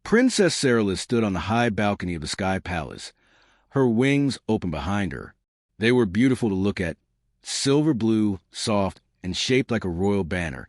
Princess Seralith stood on the high balcony of the Sky Palace, her wings open behind her. They were beautiful to look at, silver blue, soft, and shaped like a royal banner,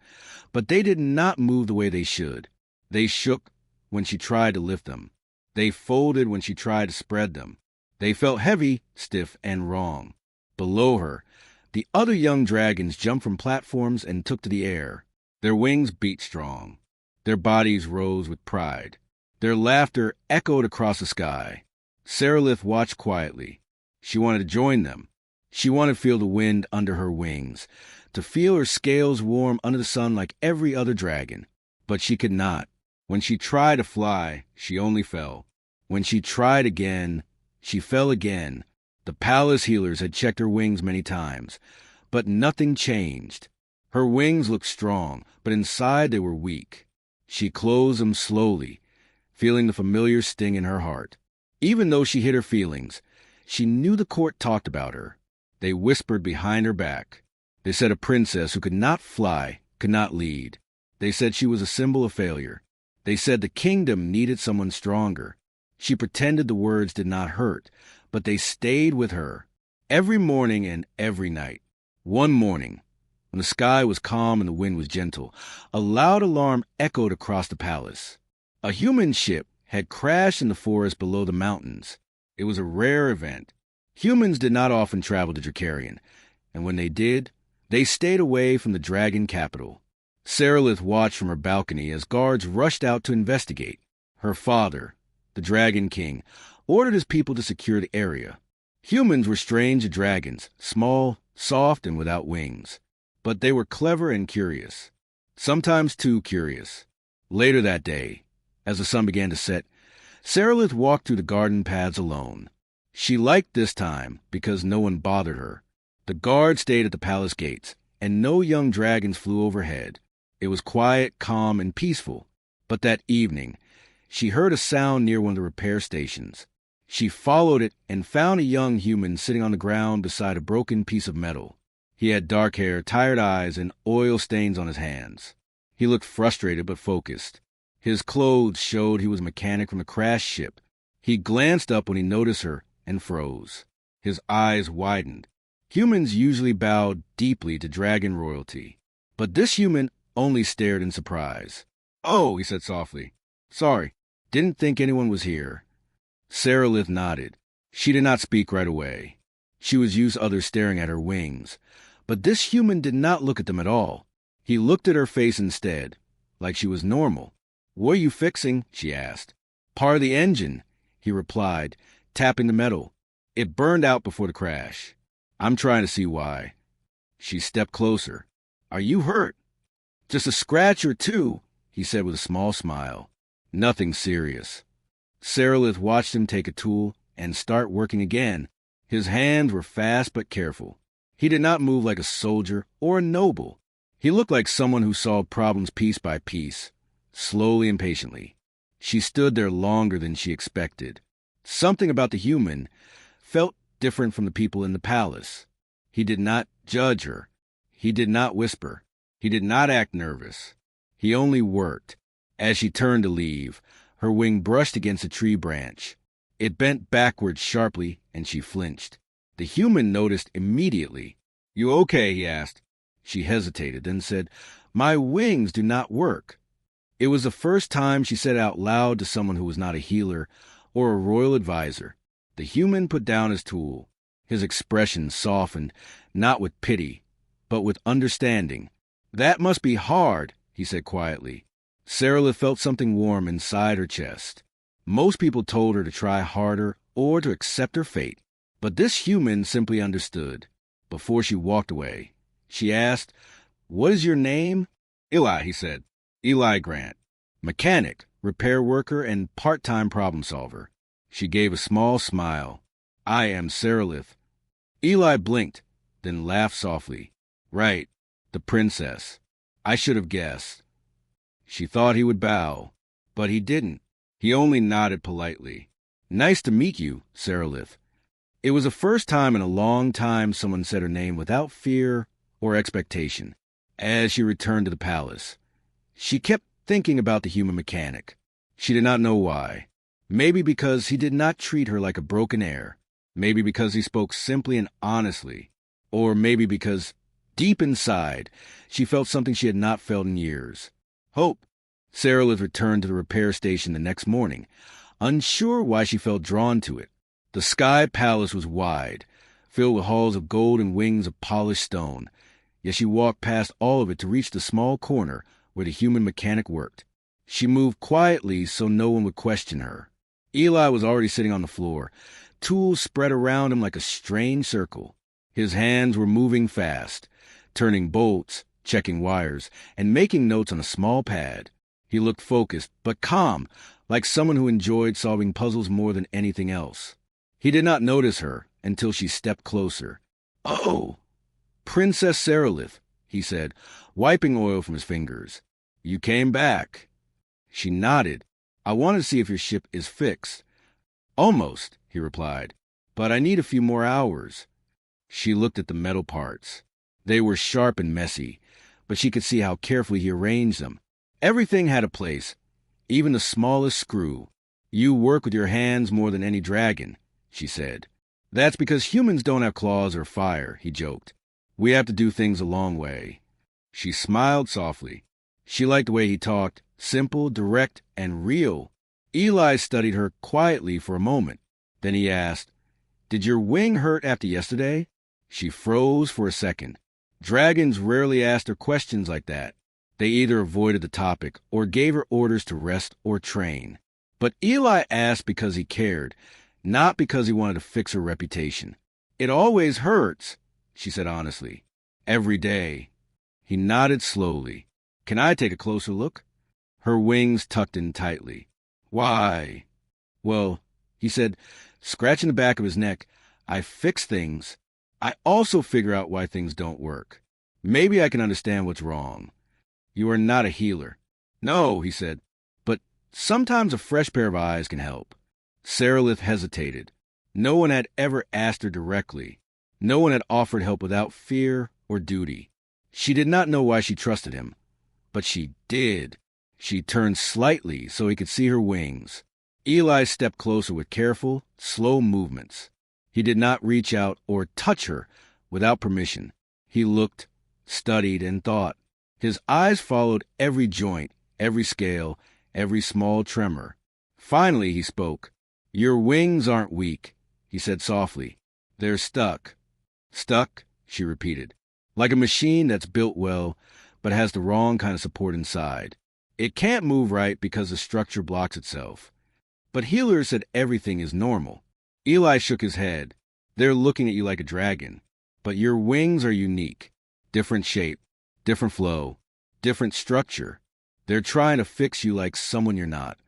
but they did not move the way they should. They shook when she tried to lift them. They folded when she tried to spread them. They felt heavy, stiff, and wrong. Below her, the other young dragons jumped from platforms and took to the air. Their wings beat strong. Their bodies rose with pride. Their laughter echoed across the sky. Seralith watched quietly. She wanted to join them. She wanted to feel the wind under her wings, to feel her scales warm under the sun like every other dragon. But she could not. When she tried to fly, she only fell. When she tried again, she fell again. The palace healers had checked her wings many times, but nothing changed. Her wings looked strong, but inside they were weak. She closed them slowly, feeling the familiar sting in her heart. Even though she hid her feelings, she knew the court talked about her. They whispered behind her back. They said a princess who could not fly, could not lead. They said she was a symbol of failure. They said the kingdom needed someone stronger. She pretended the words did not hurt, but they stayed with her, every morning and every night. One morning, when the sky was calm and the wind was gentle, a loud alarm echoed across the palace. A human ship had crashed in the forest below the mountains. It was a rare event. Humans did not often travel to Dracarion, and when they did, they stayed away from the dragon capital. Seralith watched from her balcony as guards rushed out to investigate. Her father, the Dragon King, ordered his people to secure the area. Humans were strange to dragons, small, soft, and without wings. But they were clever and curious, sometimes too curious. Later that day, as the sun began to set, Seralith walked through the garden paths alone. She liked this time because no one bothered her. The guards stayed at the palace gates, and no young dragons flew overhead. It was quiet, calm, and peaceful. But that evening, she heard a sound near one of the repair stations. She followed it and found a young human sitting on the ground beside a broken piece of metal. He had dark hair, tired eyes, and oil stains on his hands. He looked frustrated but focused. His clothes showed he was a mechanic from the crashed ship. He glanced up when he noticed her and froze. His eyes widened. Humans usually bowed deeply to dragon royalty, but this human only stared in surprise. "Oh," he said softly. "Sorry, didn't think anyone was here." Seralith nodded. She did not speak right away. She was used to others staring at her wings, but this human did not look at them at all. He looked at her face instead, like she was normal. "What are you fixing?" she asked. "Part of the engine," he replied, tapping the metal. "It burned out before the crash. I'm trying to see why." She stepped closer. "Are you hurt?" "Just a scratch or two," he said with a small smile. "Nothing serious." Seralith watched him take a tool and start working again. His hands were fast but careful. He did not move like a soldier or a noble. He looked like someone who solved problems piece by piece, slowly and patiently. She stood there longer than she expected. Something about the human felt different from the people in the palace. He did not judge her. He did not whisper. He did not act nervous. He only worked. As she turned to leave, her wing brushed against a tree branch. It bent backwards sharply, and she flinched. The human noticed immediately. "You okay?" he asked. She hesitated, then said, "My wings do not work." It was the first time she said out loud to someone who was not a healer or a royal advisor. The human put down his tool. His expression softened, not with pity, but with understanding. "That must be hard," he said quietly. Seralith felt something warm inside her chest. Most people told her to try harder or to accept her fate, but this human simply understood. Before she walked away, she asked, "What is your name?" "Eli," he said. "Eli Grant. Mechanic, repair worker, and part-time problem solver." She gave a small smile. "I am Seralith." Eli blinked, then laughed softly. "Right, the princess. I should have guessed." She thought he would bow, but he didn't. He only nodded politely. "Nice to meet you, Seralith." It was the first time in a long time someone said her name without fear or expectation. As she returned to the palace, she kept thinking about the human mechanic. She did not know why. Maybe because he did not treat her like a broken heir. Maybe because he spoke simply and honestly. Or maybe because, deep inside, she felt something she had not felt in years. Hope. Saralith returned to the repair station the next morning, unsure why she felt drawn to it. The Sky Palace was wide, filled with halls of gold and wings of polished stone, yet she walked past all of it to reach the small corner where the human mechanic worked. She moved quietly so no one would question her. Eli was already sitting on the floor, tools spread around him like a strange circle. His hands were moving fast, turning bolts, checking wires, and making notes on a small pad. He looked focused, but calm, like someone who enjoyed solving puzzles more than anything else. He did not notice her until she stepped closer. "Oh, Princess Saralith," he said, wiping oil from his fingers. "You came back." She nodded. "I want to see if your ship is fixed." "Almost," he replied, "but I need a few more hours." She looked at the metal parts. They were sharp and messy, but she could see how carefully he arranged them. Everything had a place, even the smallest screw. "You work with your hands more than any dragon," she said. "That's because humans don't have claws or fire," he joked. "We have to do things a long way." She smiled softly. She liked the way he talked, simple, direct, and real. Eli studied her quietly for a moment. Then he asked, "Did your wing hurt after yesterday?" She froze for a second. Dragons rarely asked her questions like that. They either avoided the topic or gave her orders to rest or train. But Eli asked because he cared, not because he wanted to fix her reputation. "It always hurts," she said honestly. "Every day." He nodded slowly. "Can I take a closer look?" Her wings tucked in tightly. "Why?" "Well," he said, scratching the back of his neck, "I fix things. I also figure out why things don't work. Maybe I can understand what's wrong." "You are not a healer." "No," he said, "but sometimes a fresh pair of eyes can help." Saralith hesitated. No one had ever asked her directly. No one had offered help without fear or duty. She did not know why she trusted him, but she did. She turned slightly so he could see her wings. Eli stepped closer with careful, slow movements. He did not reach out or touch her without permission. He looked, studied, and thought. His eyes followed every joint, every scale, every small tremor. Finally, he spoke. "Your wings aren't weak," he said softly. "They're stuck." "Stuck?" she repeated. "Like a machine that's built well, but has the wrong kind of support inside. It can't move right because the structure blocks itself." "But healers said everything is normal." Eli shook his head. "They're looking at you like a dragon. But your wings are unique. Different shape, different flow, different structure. They're trying to fix you like someone you're not."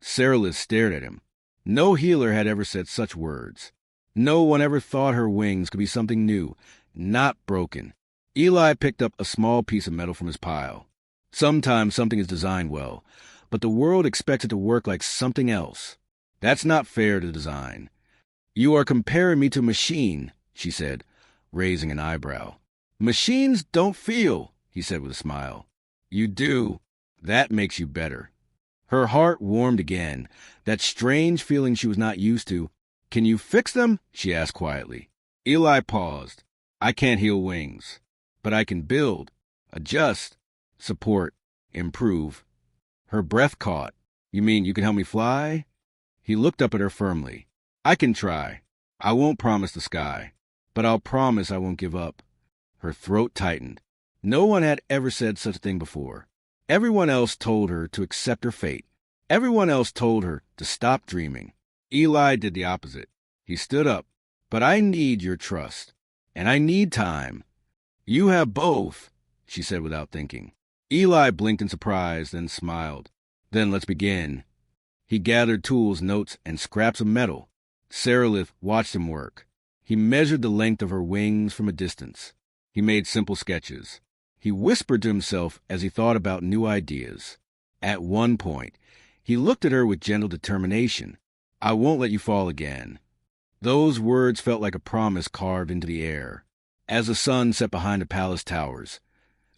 Saralith stared at him. No healer had ever said such words. No one ever thought her wings could be something new, not broken. Eli picked up a small piece of metal from his pile. Sometimes something is designed well, but the world expects it to work like something else. That's not fair to design. "You are comparing me to a machine," she said, raising an eyebrow. "Machines don't feel," he said with a smile. "You do. That makes you better." Her heart warmed again, that strange feeling she was not used to. "Can you fix them?" she asked quietly. Eli paused. "I can't heal wings, but I can build, adjust, support, improve." Her breath caught. "You mean you can help me fly?" He looked up at her firmly. "I can try. I won't promise the sky, but I'll promise I won't give up." Her throat tightened. No one had ever said such a thing before. Everyone else told her to accept her fate. Everyone else told her to stop dreaming. Eli did the opposite. He stood up. "But I need your trust, and I need time." "You have both," she said without thinking. Eli blinked in surprise, then smiled. "Then let's begin." He gathered tools, notes, and scraps of metal. Saralith watched him work. He measured the length of her wings from a distance. He made simple sketches. He whispered to himself as he thought about new ideas. At one point, he looked at her with gentle determination. "I won't let you fall again." Those words felt like a promise carved into the air. As the sun set behind the palace towers,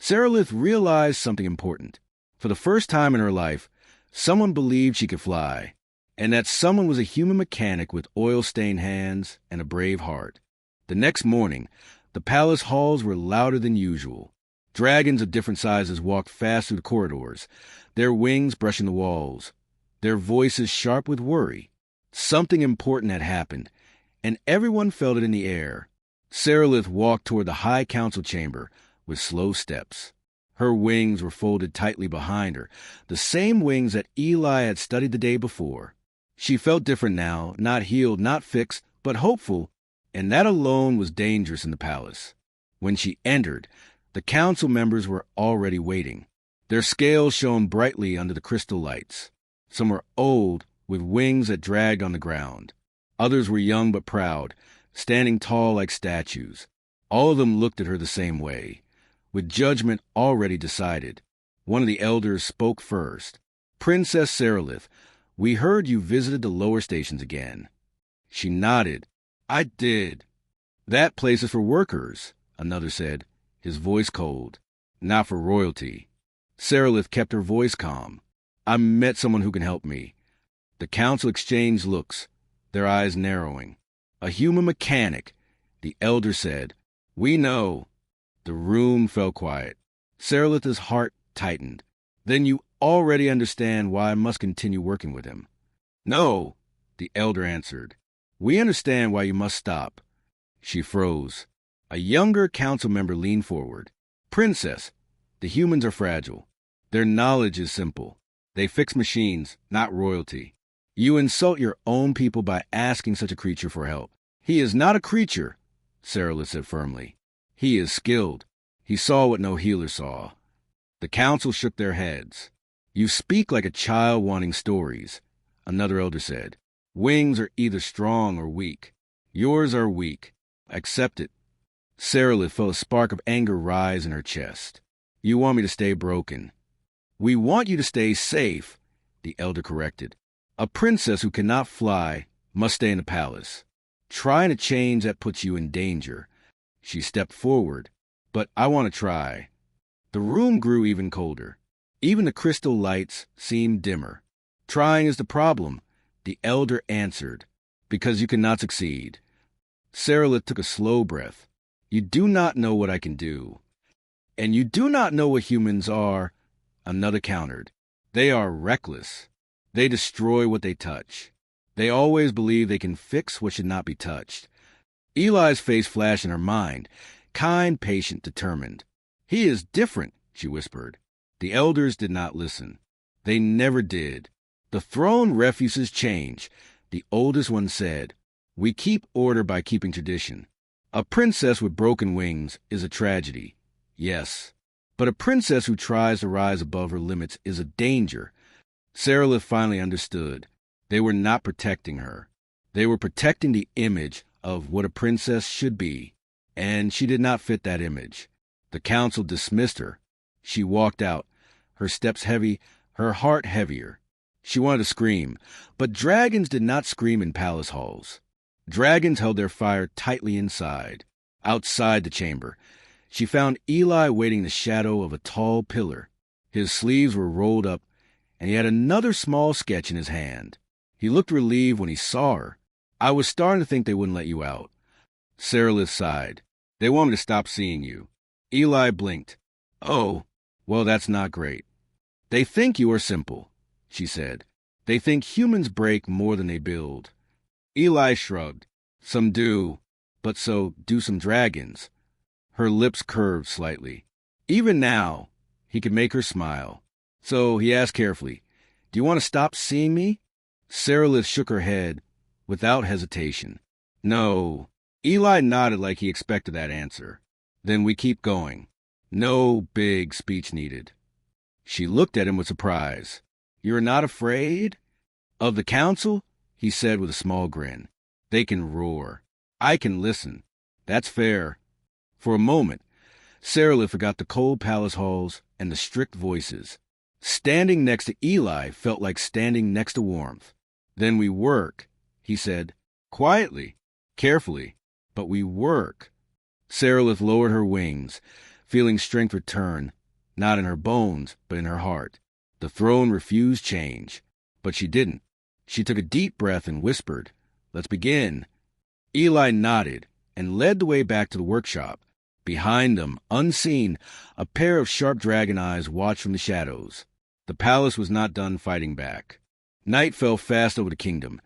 Saralith realized something important. For the first time in her life, Someone believed she could fly, and that someone was a human mechanic with oil-stained hands and a brave heart. The next morning, the palace halls were louder than usual. Dragons of different sizes walked fast through the corridors, their wings brushing the walls, their voices sharp with worry. Something important had happened, and everyone felt it in the air. Sarilith walked toward the high council chamber with slow steps. Her wings were folded tightly behind her, the same wings that Eli had studied the day before. She felt different now, not healed, not fixed, but hopeful, and that alone was dangerous in the palace. When she entered, the council members were already waiting. Their scales shone brightly under the crystal lights. Some were old, with wings that dragged on the ground. Others were young but proud, standing tall like statues. All of them looked at her the same way, with judgment already decided. One of the elders spoke first. "Princess Sarilith, we heard you visited the lower stations again." She nodded. "I did." "That place is for workers," another said, his voice cold. "Not for royalty." Sarilith kept her voice calm. "I met someone who can help me." The council exchanged looks, their eyes narrowing. "A human mechanic," the elder said. "We know." The room fell quiet. Sarilith's heart tightened. "Then you already understand why I must continue working with him." "No," the elder answered. "We understand why you must stop." She froze. A younger council member leaned forward. "Princess, the humans are fragile. Their knowledge is simple. They fix machines, not royalty. You insult your own people by asking such a creature for help." "He is not a creature," Sarilith said firmly. "He is skilled. He saw what no healer saw." The council shook their heads. "You speak like a child wanting stories," another elder said. "Wings are either strong or weak. Yours are weak. Accept it." Sarilith felt a spark of anger rise in her chest. "You want me to stay broken." "We want you to stay safe," the elder corrected. "A princess who cannot fly must stay in the palace. Trying to change that puts you in danger." She stepped forward. "But I want to try." The room grew even colder. Even the crystal lights seemed dimmer. "Trying is the problem," the elder answered, "because you cannot succeed." Sarilith took a slow breath. "You do not know what I can do." "And you do not know what humans are," another countered. "They are reckless. They destroy what they touch. They always believe they can fix what should not be touched." Eli's face flashed in her mind, kind, patient, determined. "He is different," she whispered. The elders did not listen. They never did. "The throne refuses change," the oldest one said. "We keep order by keeping tradition. A princess with broken wings is a tragedy, yes. But a princess who tries to rise above her limits is a danger." Sarilith finally understood. They were not protecting her. They were protecting the image of what a princess should be, and she did not fit that image. The council dismissed her. She walked out, her steps heavy, her heart heavier. She wanted to scream, but dragons did not scream in palace halls. Dragons held their fire tightly inside. Outside the chamber, she found Eli waiting in the shadow of a tall pillar. His sleeves were rolled up, and he had another small sketch in his hand. He looked relieved when he saw her. "I was starting to think they wouldn't let you out." Sarilith sighed. "They want me to stop seeing you." Eli blinked. "Oh, well, that's not great." "They think you are simple," she said. "They think humans break more than they build." Eli shrugged. "Some do, but so do some dragons." Her lips curved slightly. Even now, he could make her smile. So he asked carefully, "Do you want to stop seeing me?" Sarilith shook her head without hesitation. "No." Eli nodded like he expected that answer. "Then we keep going. No big speech needed." She looked at him with surprise. "You're not afraid?" "Of the council?" he said with a small grin. "They can roar. I can listen. That's fair." For a moment, Sarilith forgot the cold palace halls and the strict voices. Standing next to Eli felt like standing next to warmth. "Then we work," he said, quietly, carefully, "but we work." Sarilith lowered her wings, feeling strength return, not in her bones, but in her heart. The throne refused change, but she didn't. She took a deep breath and whispered, "Let's begin." Eli nodded and led the way back to the workshop. Behind them, unseen, a pair of sharp dragon eyes watched from the shadows. The palace was not done fighting back. Night fell fast over the kingdom,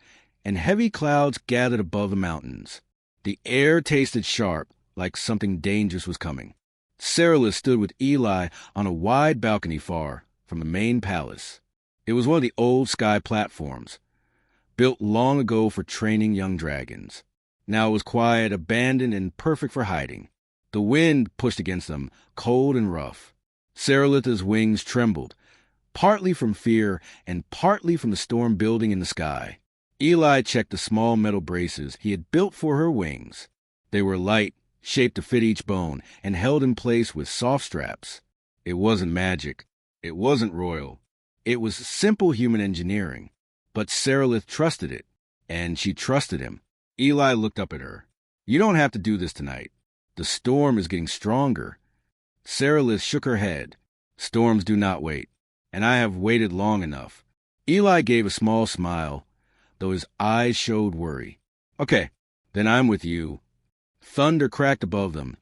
and heavy clouds gathered above the mountains. The air tasted sharp, like something dangerous was coming. Sarah stood with Eli on a wide balcony far from the main palace. It was one of the old sky platforms, built long ago for training young dragons. Now it was quiet, abandoned, and perfect for hiding. The wind pushed against them, cold and rough. Sarah's wings trembled, partly from fear and partly from the storm building in the sky. Eli checked the small metal braces he had built for her wings. They were light, shaped to fit each bone, and held in place with soft straps. It wasn't magic. It wasn't royal. It was simple human engineering. But Sarah trusted it, and she trusted him. Eli looked up at her. "You don't have to do this tonight. The storm is getting stronger." Sarah shook her head. "Storms do not wait, and I have waited long enough." Eli gave a small smile, though his eyes showed worry. "Okay, then I'm with you." Thunder cracked above them,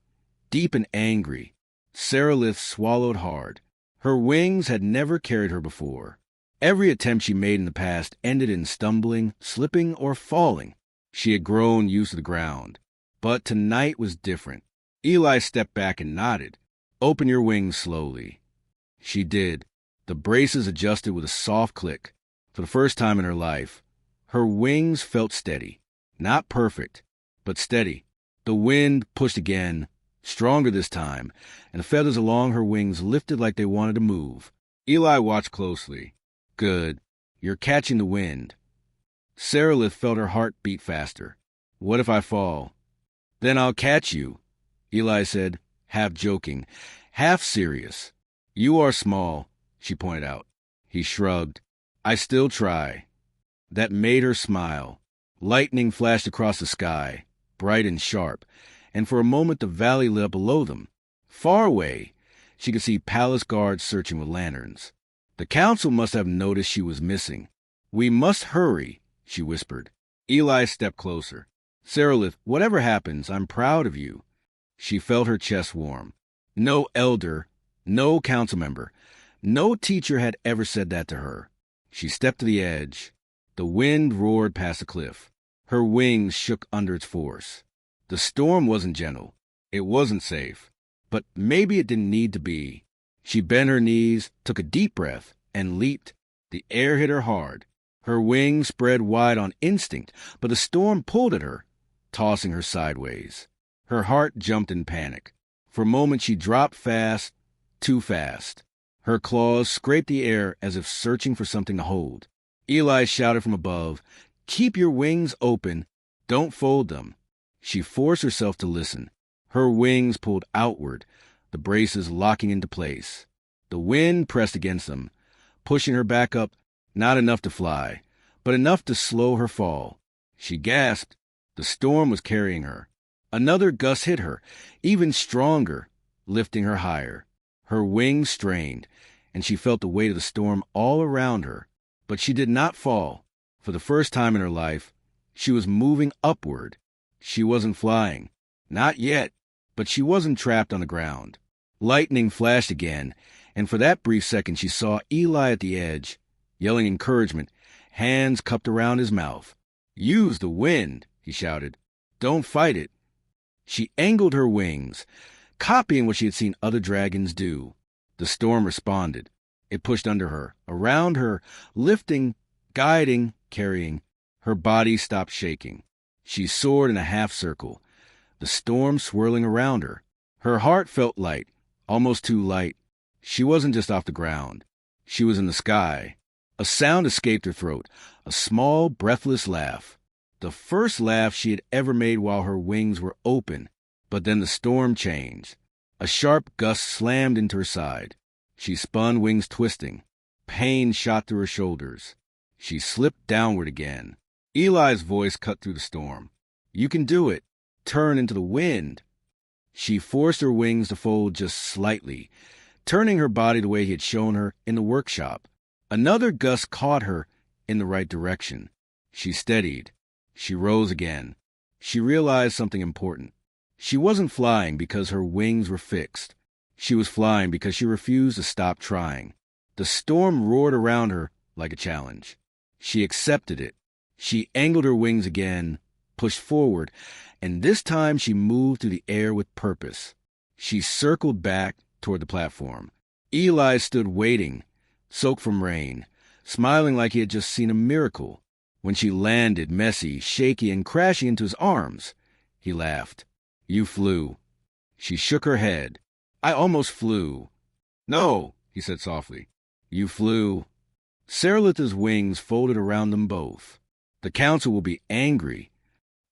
deep and angry. Sarah swallowed hard. Her wings had never carried her before. Every attempt she made in the past ended in stumbling, slipping, or falling. She had grown used to the ground. But tonight was different. Eli stepped back and nodded. "Open your wings slowly." She did. The braces adjusted with a soft click. For the first time in her life, her wings felt steady. Not perfect, but steady. The wind pushed again, stronger this time, and the feathers along her wings lifted like they wanted to move. Eli watched closely. "Good. You're catching the wind." Sarah felt her heart beat faster. "What if I fall?" "Then I'll catch you," Eli said, half joking, half serious. "You are small," she pointed out. He shrugged. "I still try." That made her smile. Lightning flashed across the sky, bright and sharp, and for a moment the valley lit up below them. Far away, she could see palace guards searching with lanterns. The council must have noticed she was missing. "We must hurry," she whispered. Eli stepped closer. "Sarah, whatever happens, I'm proud of you." She felt her chest warm. No elder, no council member, no teacher had ever said that to her. She stepped to the edge. The wind roared past the cliff. Her wings shook under its force. The storm wasn't gentle. It wasn't safe. But maybe it didn't need to be. She bent her knees, took a deep breath, and leaped. The air hit her hard. Her wings spread wide on instinct, but the storm pulled at her, tossing her sideways. Her heart jumped in panic. For a moment she dropped fast, too fast. Her claws scraped the air as if searching for something to hold. Eli shouted from above, "Keep your wings open. Don't fold them." She forced herself to listen. Her wings pulled outward, the braces locking into place. The wind pressed against them, pushing her back up, not enough to fly, but enough to slow her fall. She gasped. The storm was carrying her. Another gust hit her, even stronger, lifting her higher. Her wings strained, and she felt the weight of the storm all around her. But she did not fall. For the first time in her life, she was moving upward. She wasn't flying. Not yet. But she wasn't trapped on the ground. Lightning flashed again, and for that brief second she saw Eli at the edge, yelling encouragement, hands cupped around his mouth. "Use the wind," he shouted. "Don't fight it." She angled her wings, copying what she had seen other dragons do. The storm responded. It pushed under her, around her, lifting, guiding, carrying. Her body stopped shaking. She soared in a half circle, the storm swirling around her. Her heart felt light, almost too light. She wasn't just off the ground. She was in the sky. A sound escaped her throat, a small, breathless laugh. The first laugh she had ever made while her wings were open. But then the storm changed. A sharp gust slammed into her side. She spun, wings twisting. Pain shot through her shoulders. She slipped downward again. Eli's voice cut through the storm. "You can do it. Turn into the wind." She forced her wings to fold just slightly, turning her body the way he had shown her in the workshop. Another gust caught her in the right direction. She steadied. She rose again. She realized something important. She wasn't flying because her wings were fixed. She was flying because she refused to stop trying. The storm roared around her like a challenge. She accepted it. She angled her wings again, pushed forward, and this time she moved through the air with purpose. She circled back toward the platform. Eli stood waiting, soaked from rain, smiling like he had just seen a miracle. When she landed, messy, shaky, and crashing into his arms, he laughed. "You flew." She shook her head. "I almost flew." "No," he said softly. "You flew." Saralith's wings folded around them both. "The council will be angry."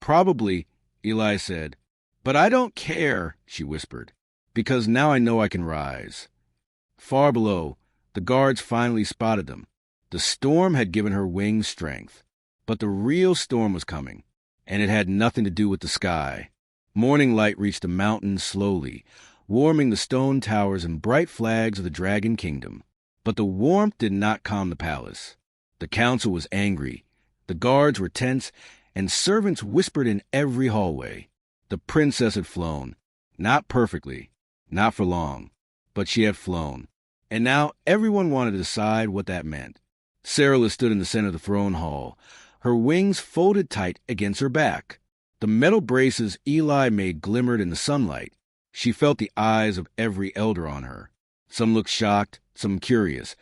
"Probably," Eli said. "But I don't care," she whispered, "because now I know I can rise." Far below, the guards finally spotted them. The storm had given her wings strength. But the real storm was coming, and it had nothing to do with the sky. Morning light reached the mountains slowly, warming the stone towers and bright flags of the Dragon Kingdom. But the warmth did not calm the palace. The council was angry. The guards were tense, and servants whispered in every hallway. The princess had flown. Not perfectly, not for long, but she had flown. And now everyone wanted to decide what that meant. Saralith stood in the center of the throne hall, her wings folded tight against her back. The metal braces Eli made glimmered in the sunlight. She felt the eyes of every elder on her. Some looked shocked, some curious,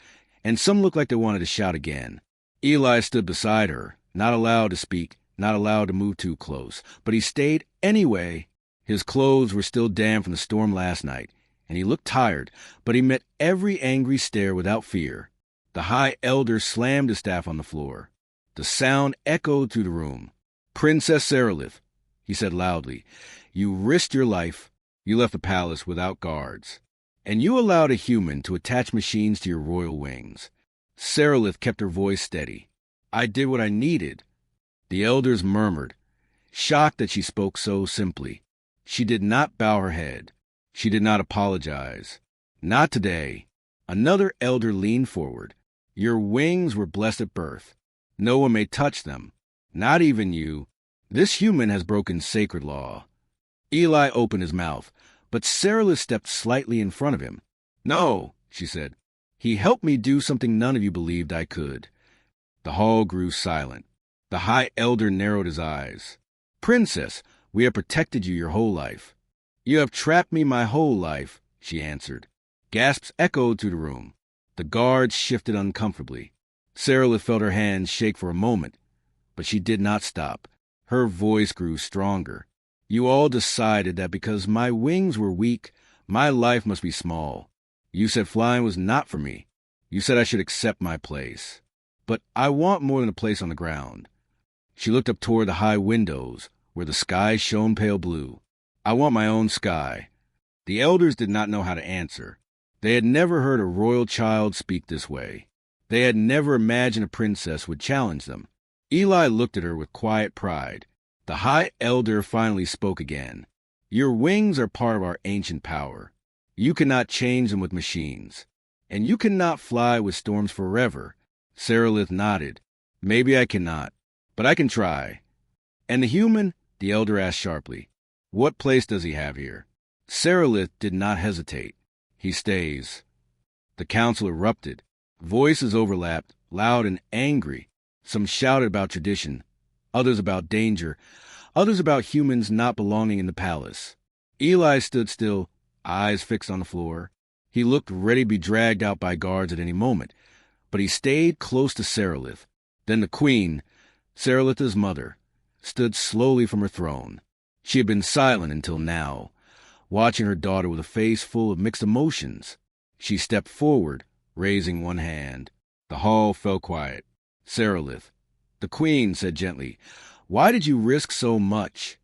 and some looked like they wanted to shout again. Eli stood beside her, not allowed to speak, not allowed to move too close, but he stayed anyway. His clothes were still damp from the storm last night, and he looked tired, but he met every angry stare without fear. The High Elder slammed his staff on the floor. The sound echoed through the room. "Princess Saralith," he said loudly, "you risked your life. You left the palace without guards. And you allowed a human to attach machines to your royal wings." Saralith kept her voice steady. "I did what I needed." The elders murmured, shocked that she spoke so simply. She did not bow her head. She did not apologize. Not today. Another elder leaned forward. "Your wings were blessed at birth. No one may touch them. Not even you. This human has broken sacred law." Eli opened his mouth, but Saralith stepped slightly in front of him. "No," she said. "He helped me do something none of you believed I could." The hall grew silent. The High Elder narrowed his eyes. "Princess, we have protected you your whole life." "You have trapped me my whole life," she answered. Gasps echoed through the room. The guards shifted uncomfortably. Saralith felt her hands shake for a moment, but she did not stop. Her voice grew stronger. "You all decided that because my wings were weak, my life must be small. You said flying was not for me. You said I should accept my place. But I want more than a place on the ground." She looked up toward the high windows, where the sky shone pale blue. "I want my own sky." The elders did not know how to answer. They had never heard a royal child speak this way. They had never imagined a princess would challenge them. Eli looked at her with quiet pride. The High Elder finally spoke again. "Your wings are part of our ancient power. You cannot change them with machines. And you cannot fly with storms forever." Saralith nodded. "Maybe I cannot, but I can try." "And the human?" the elder asked sharply. "What place does he have here?" Saralith did not hesitate. "He stays." The council erupted. Voices overlapped, loud and angry. Some shouted about tradition, others about danger, others about humans not belonging in the palace. Eli stood still, eyes fixed on the floor. He looked ready to be dragged out by guards at any moment, but he stayed close to Saralith. Then the queen, Saralith's mother, stood slowly from her throne. She had been silent until now, watching her daughter with a face full of mixed emotions. She stepped forward, raising one hand. The hall fell quiet. "Saralith," the queen said gently, "why did you risk so much?"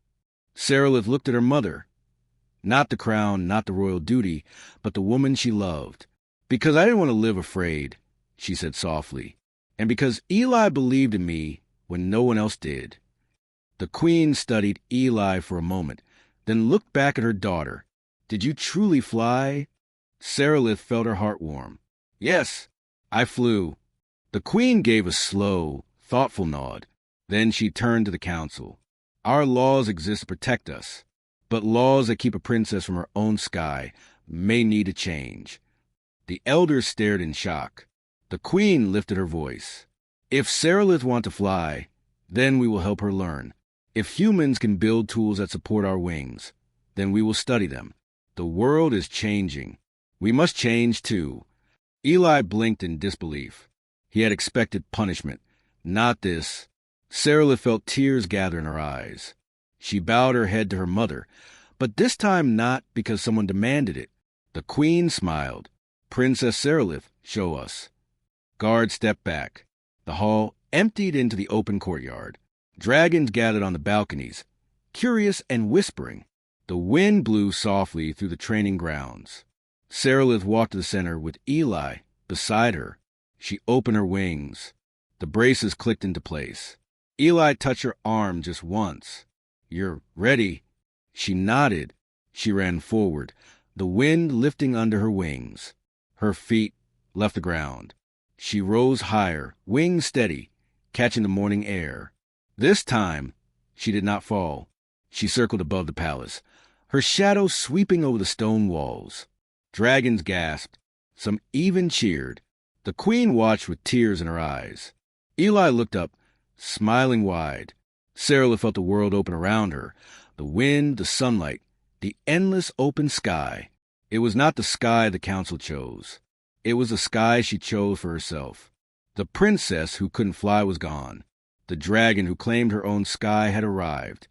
Saralith looked at her mother. Not the crown, not the royal duty, but the woman she loved. "Because I didn't want to live afraid," she said softly. "And because Eli believed in me when no one else did." The queen studied Eli for a moment, then looked back at her daughter. "Did you truly fly?" Saralith felt her heart warm. "Yes, I flew." The queen gave a slow, thoughtful nod. Then she turned to the council. Our laws exist to protect us, but laws that keep a princess from her own sky may need a change. The elders stared in shock. The queen lifted her voice. If Seralith wants to fly, then we will help her learn. If humans can build tools that support our wings, then we will study them. The world is changing. We must change too. Eli blinked in disbelief. He had expected punishment. Not this. Seralith felt tears gather in her eyes. She bowed her head to her mother, but this time not because someone demanded it. The queen smiled. Princess Seralith, show us. Guards stepped back. The hall emptied into the open courtyard. Dragons gathered on the balconies, curious and whispering. The wind blew softly through the training grounds. Seralith walked to the center with Eli beside her. She opened her wings. The braces clicked into place. Eli touched her arm just once. You're ready. She nodded. She ran forward, the wind lifting under her wings. Her feet left the ground. She rose higher, wings steady, catching the morning air. This time, she did not fall. She circled above the palace, her shadow sweeping over the stone walls. Dragons gasped. Some even cheered. The queen watched with tears in her eyes. Eli looked up, smiling wide. Seralith felt the world open around her. The wind, the sunlight, the endless open sky. It was not the sky the council chose. It was the sky she chose for herself. The princess who couldn't fly was gone. The dragon who claimed her own sky had arrived.